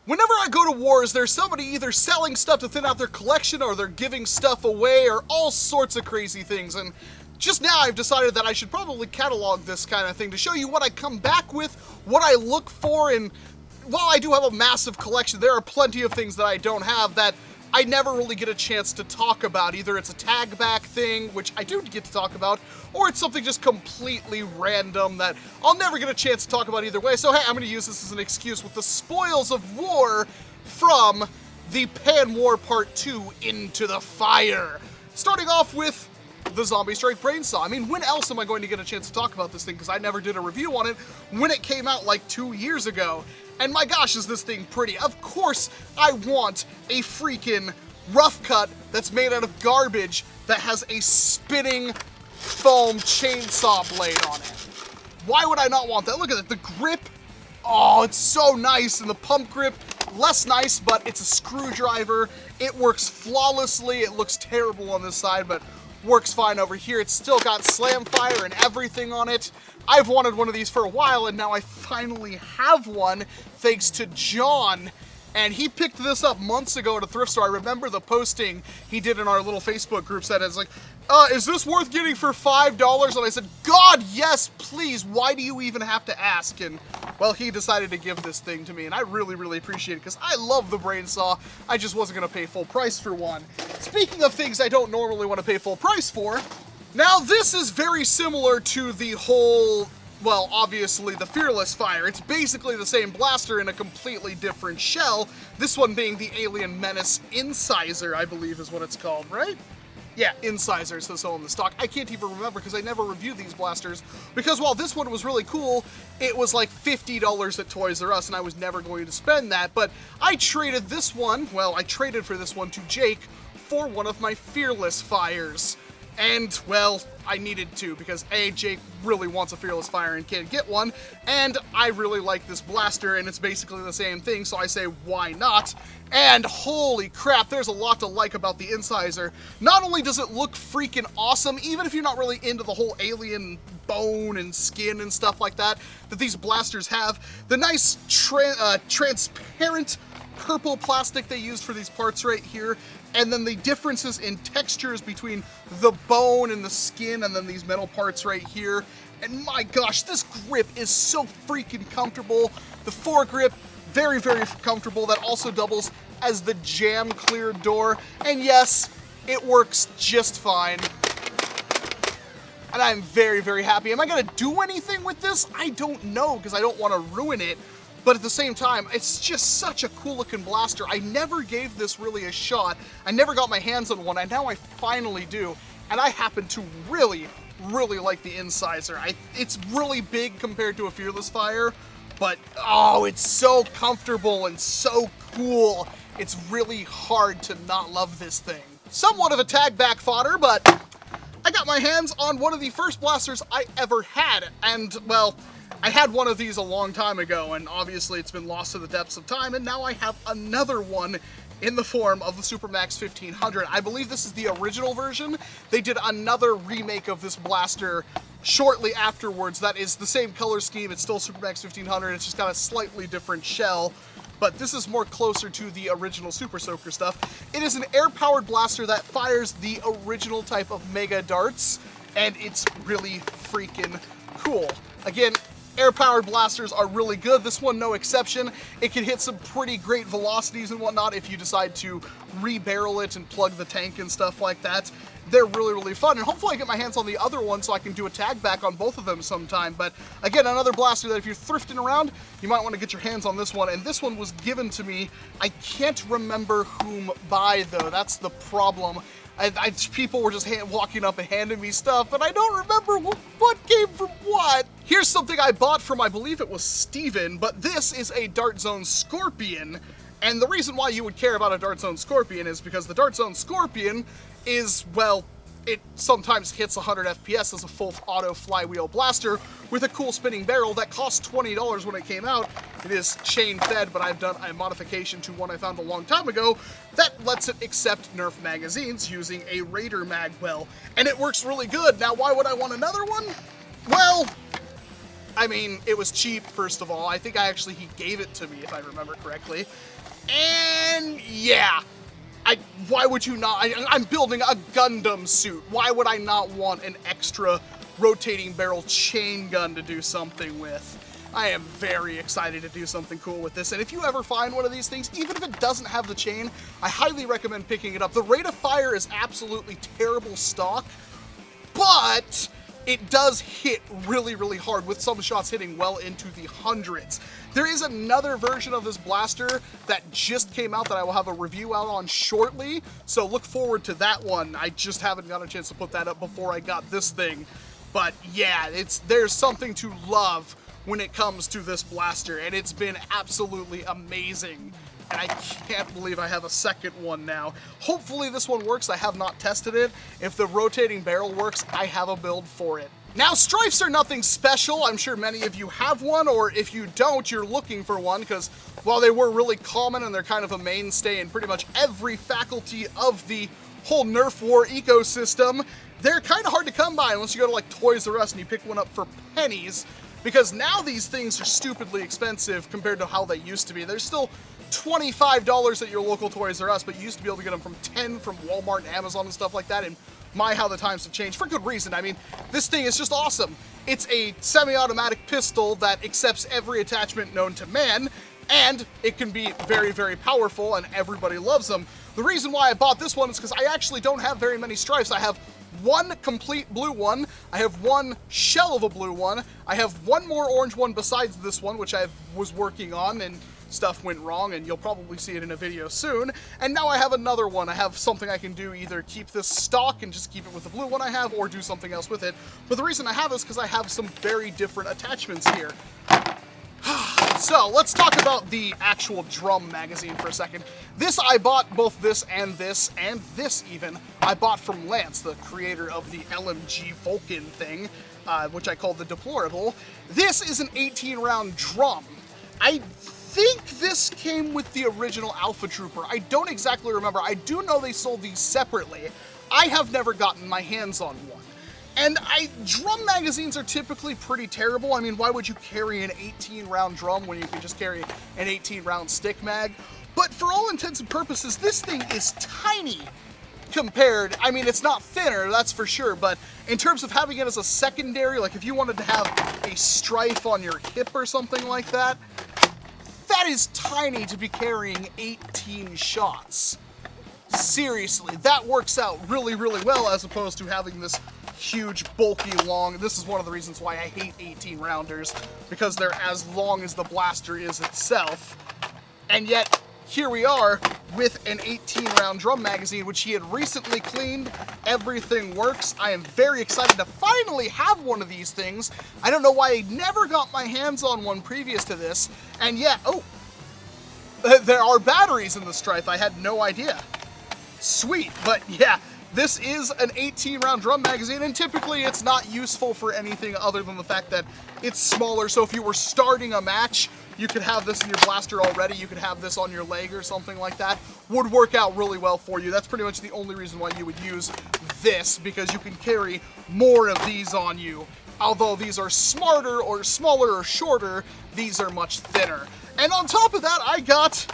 Whenever I go to wars, there's somebody either selling stuff to thin out their collection, or they're giving stuff away, or all sorts of crazy things, and just now I've decided that I should probably catalog this kind of thing to show you what I come back with, what I look for, and while I do have a massive collection, there are plenty of things that I don't have that I never really get a chance to talk about. Either it's a tag back thing, which I do get to talk about, or it's something just completely random that I'll never get a chance to talk about either way. So hey, I'm going to use this as an excuse with the spoils of war from the PANWAR Part 2 Into the Fire. Starting off with the Zombie Strike Brain Saw. I mean, when else am I going to get a chance to talk about this thing? Because I never did a review on it when it came out like 2 years ago. And my gosh, is this thing pretty. Of course, I want a freaking rough cut that's made out of garbage that has a spinning foam chainsaw blade on it. Why would I not want that? Look at it, the grip. Oh, it's so nice. And the pump grip, less nice, but it's a screwdriver. It works flawlessly. It looks terrible on this side, but works fine over here. It's still got slam fire and everything on it. I've wanted one of these for a while, and now I finally have one, thanks to John. And he picked this up months ago at a thrift store. I remember the posting he did in our little Facebook group that is like, is this worth getting for $5? And I said, God, yes, please. Why do you even have to ask? And, well, he decided to give this thing to me, and I really, really appreciate it because I love the brain saw. I just wasn't going to pay full price for one. Speaking of things I don't normally want to pay full price for, now this is very similar to the whole, well, obviously the Fearless Fire. It's basically the same blaster in a completely different shell. This one being the Alien Menace Incisor, I believe is what it's called, right? Yeah, Incisor, so on the stock. I can't even remember because I never reviewed these blasters. Because while this one was really cool, it was like $50 at Toys R Us, and I was never going to spend that. But I traded this one, well, I traded for this one to Jake for one of my Fearless Fires. And, well, I needed to because A, Jake really wants a Fearless Fire and can't get one, and I really like this blaster, and it's basically the same thing, so I say, why not? And holy crap, there's a lot to like about the Incisor. Not only does it look freaking awesome, even if you're not really into the whole alien bone and skin and stuff like that these blasters have, the nice transparent purple plastic they used for these parts right here, and then the differences in textures between the bone and the skin and then these metal parts right here. And my gosh, this grip is so freaking comfortable. The foregrip, very, very comfortable. That also doubles as the jam clear door. And yes, it works just fine. And I'm very, very happy. Am I gonna do anything with this? I don't know, because I don't want to ruin it. But at the same time, it's just such a cool looking blaster. I never gave this really a shot. I never got my hands on one, and now I finally do. And I happen to really, really like the Incisor. It's really big compared to a Fearless Fire, but oh, it's so comfortable and so cool. It's really hard to not love this thing. Somewhat of a tag back fodder, but I got my hands on one of the first blasters I ever had, and well, I had one of these a long time ago, and obviously it's been lost to the depths of time, and now I have another one in the form of the Supermax 1500. I believe this is the original version. They did another remake of this blaster shortly afterwards that is the same color scheme. It's still Supermax 1500, it's just got a slightly different shell, but this is more closer to the original Super Soaker stuff. It is an air-powered blaster that fires the original type of mega darts, and it's really freaking cool. Again, air-powered blasters are really good. This one, no exception. It can hit some pretty great velocities and whatnot if you decide to re-barrel it and plug the tank and stuff like that. They're really, really fun, and hopefully I get my hands on the other one so I can do a tag back on both of them sometime. But again, another blaster that if you're thrifting around, you might want to get your hands on this one, and this one was given to me. I can't remember whom by, though. That's the problem. People were just walking up and handing me stuff, and I don't remember what came from what. Here's something I bought from, I believe it was Steven, but this is a Dart Zone Scorpion, and the reason why you would care about a Dart Zone Scorpion is because the Dart Zone Scorpion is, well, it sometimes hits 100 FPS as a full auto flywheel blaster with a cool spinning barrel that cost $20 when it came out. It is chain fed, but I've done a modification to one I found a long time ago that lets it accept Nerf magazines using a Raider mag well, and it works really good. Now, why would I want another one? Well, I mean, it was cheap, first of all. I think he gave it to me, if I remember correctly. And yeah, why would you not? I'm building a Gundam suit. Why would I not want an extra rotating barrel chain gun to do something with? I am very excited to do something cool with this, and if you ever find one of these things, even if it doesn't have the chain, I highly recommend picking it up. The rate of fire is absolutely terrible stock, but it does hit really, really hard, with some shots hitting well into the hundreds. There is another version of this blaster that just came out that I will have a review out on shortly, so look forward to that one. I just haven't got a chance to put that up before I got this thing. But yeah, there's something to love when it comes to this blaster, and it's been absolutely amazing. And I can't believe I have a second one now. Hopefully this one works. I have not tested it. If the rotating barrel works, I have a build for it. Now, strifes are nothing special. I'm sure many of you have one, or if you don't, you're looking for one, because while they were really common and they're kind of a mainstay in pretty much every faculty of the whole NERF WAR ecosystem, they're kind of hard to come by unless you go to like Toys R Us and you pick one up for pennies, because now these things are stupidly expensive compared to how they used to be. They're still $25 at your local Toys R Us, but you used to be able to get them from $10 from Walmart and Amazon and stuff like that, and my, how the times have changed, for good reason. I mean, this thing is just awesome. It's a semi-automatic pistol that accepts every attachment known to man, and it can be very, very powerful, and everybody loves them. The reason why I bought this one is because I actually don't have very many strifes. I have one complete blue one, I have one shell of a blue one, I have one more orange one besides this one, which I was working on, and stuff went wrong, and you'll probably see it in a video soon. And now I have another one. I have something I can do, either keep this stock and just keep it with the blue one I have, or do something else with it. But the reason I have this is because I have some very different attachments here. So let's talk about the actual drum magazine for a second. This, I bought both this and this even, I bought from Lance, the creator of the LMG Vulcan thing, which I call the Deplorable. This is an 18-round drum. I think this came with the original Alpha Trooper. I don't exactly remember. I do know they sold these separately. I have never gotten my hands on one. And drum magazines are typically pretty terrible. I mean, why would you carry an 18-round drum when you can just carry an 18-round stick mag? But for all intents and purposes, this thing is tiny compared. I mean, it's not thinner, that's for sure, but in terms of having it as a secondary, like if you wanted to have a strife on your hip or something like that, that is tiny to be carrying 18 shots. Seriously, that works out really, really well as opposed to having this huge, bulky, long. This is one of the reasons why I hate 18-rounders, because they're as long as the blaster is itself. And yet, here we are with an 18-round drum magazine, which he had recently cleaned. Everything works. I am very excited to finally have one of these things. I don't know why I never got my hands on one previous to this. And yet, oh, there are batteries in the Strife. I had no idea. Sweet, but yeah, this is an 18-round drum magazine, and typically it's not useful for anything other than the fact that it's smaller. So if you were starting a match, you could have this in your blaster already. You could have this on your leg or something like that. Would work out really well for you. That's pretty much the only reason why you would use this, because you can carry more of these on you. Although these are smarter or smaller or shorter, these are much thinner. And on top of that, I got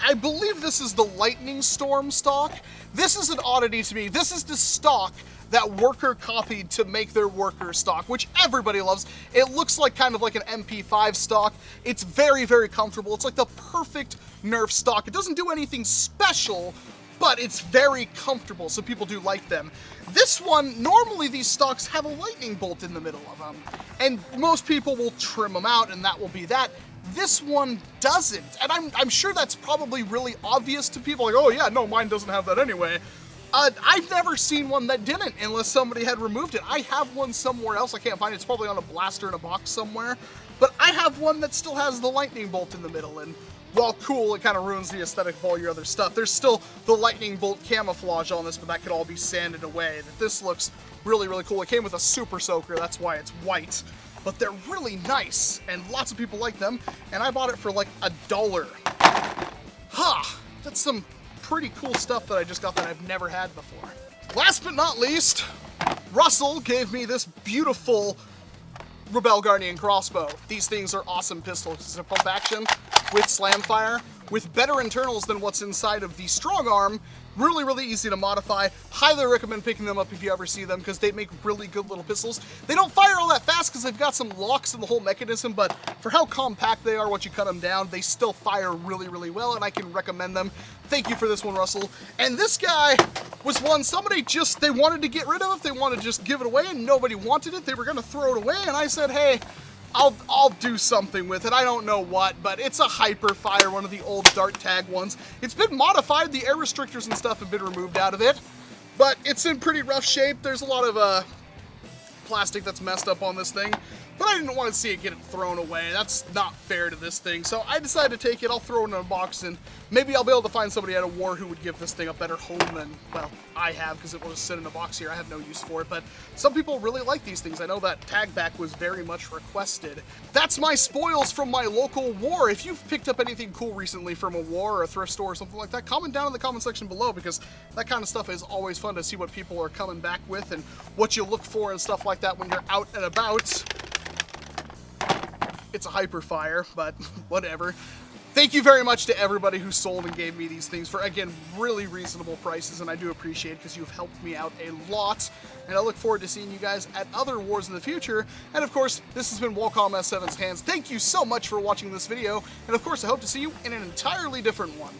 I believe this is the Lightning Storm stock. This is an oddity to me. This is the stock that Worker copied to make their Worker stock, which everybody loves. It looks like kind of like an MP5 stock. It's very, very comfortable. It's like the perfect Nerf stock. It doesn't do anything special, but it's very comfortable, so people do like them. This one, normally these stocks have a lightning bolt in the middle of them, and most people will trim them out, and that will be that. This one doesn't, and I'm sure that's probably really obvious to people, like, oh yeah, no, mine doesn't have that anyway. I've never seen one that didn't, unless somebody had removed it. I have one somewhere else, I can't find it, it's probably on a blaster in a box somewhere, but I have one that still has the lightning bolt in the middle, and while cool, it kind of ruins the aesthetic of all your other stuff. There's still the lightning bolt camouflage on this, but that could all be sanded away. This looks really, really cool. It came with a super soaker, that's why it's white. But they're really nice, and lots of people like them, and I bought it for like $1. That's some pretty cool stuff that I just got that I've never had before. Last but not least, Russell gave me this beautiful Rebell Guardian Crossbow. These things are awesome pistols. It's a pump action with slam fire, with better internals than what's inside of the strong arm. Really, really easy to modify. Highly recommend picking them up if you ever see them, because they make really good little pistols. They don't fire all that fast because they've got some locks in the whole mechanism, but for how compact they are once you cut them down, they still fire really, really well, and I can recommend them. Thank you for this one, Russell. And this guy was one somebody just, they wanted to get rid of it. They wanted to just give it away, and nobody wanted it. They were going to throw it away, and I said, hey, I'll do something with it. I don't know what, but it's a hyper fire, one of the old dart tag ones. It's been modified. The air restrictors and stuff have been removed out of it, but it's in pretty rough shape. There's a lot of plastic that's messed up on this thing, but I didn't want to see it get thrown away. That's not fair to this thing, so I decided to take it. I'll throw it in a box, and maybe I'll be able to find somebody at a war who would give this thing a better home than, well, I have, because it will just sit in a box here. I have no use for it, but some people really like these things. I know that tag back was very much requested. That's my spoils from my local war. If you've picked up anything cool recently from a war or a thrift store or something like that, comment down in the comment section below, because that kind of stuff is always fun to see what people are coming back with and what you look for and stuff like that when you're out and about. It's a hyper fire, but whatever. Thank you very much to everybody who sold and gave me these things for, again, really reasonable prices, and I do appreciate it because you've helped me out a lot, and I look forward to seeing you guys at other wars in the future. And of course, this has been Walcom S7's Hands. Thank you so much for watching this video, and of course, I hope to see you in an entirely different one.